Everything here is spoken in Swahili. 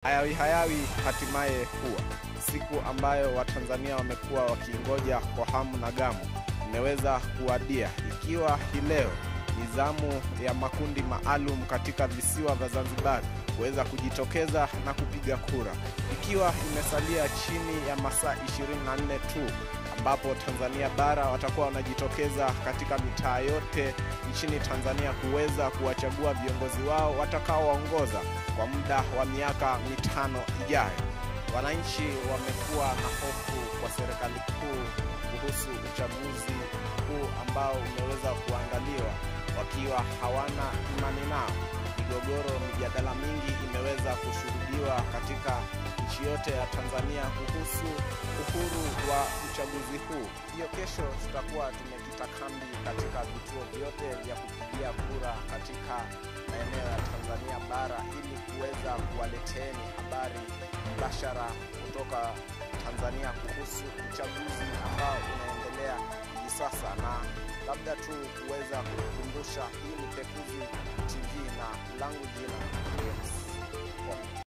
Hayawi hatimaye kuwa siku ambayo Watanzania wamekuwa wakiingoja kwa hamu na gamu imeweza kuwadia, ikiwa hii leo ni zamu ya makundi maalum katika visiwa vya Zanzibar kuweza kujitokeza na kupiga kura, ikiwa imesalia chini ya masaa 24 tu ambapo Tanzania bara watakuwa wanajitokeza katika mitaa yote nchini Tanzania kuweza kuwachagua viongozi wao watakaoongoza kwa muda wa miaka 5 ijayo. Wananchi wamekuwa na hofu kwa serikali kuu kuhusu uchaguzi huu ambao umeweza kuandaliwa, wakiwa hawana imani nao. Migogoro, mijadala mingi imeweza kushuhudiwa katika nchi yote ya Tanzania kuhusu uhuru wa uchaguzi huu. Hiyo kesho tutakuwa tumekita kambi katika vituo vyote vya kupigia kura katika maeneo ya Tanzania bara ili kuweza kuwaleteeni habari mbashara kutoka Tanzania kuhusu uchaguzi ambao unaendelea hivi sasa. Na labda tu kuweza kukumbusha, hii ni Pekuzi TV na langu jina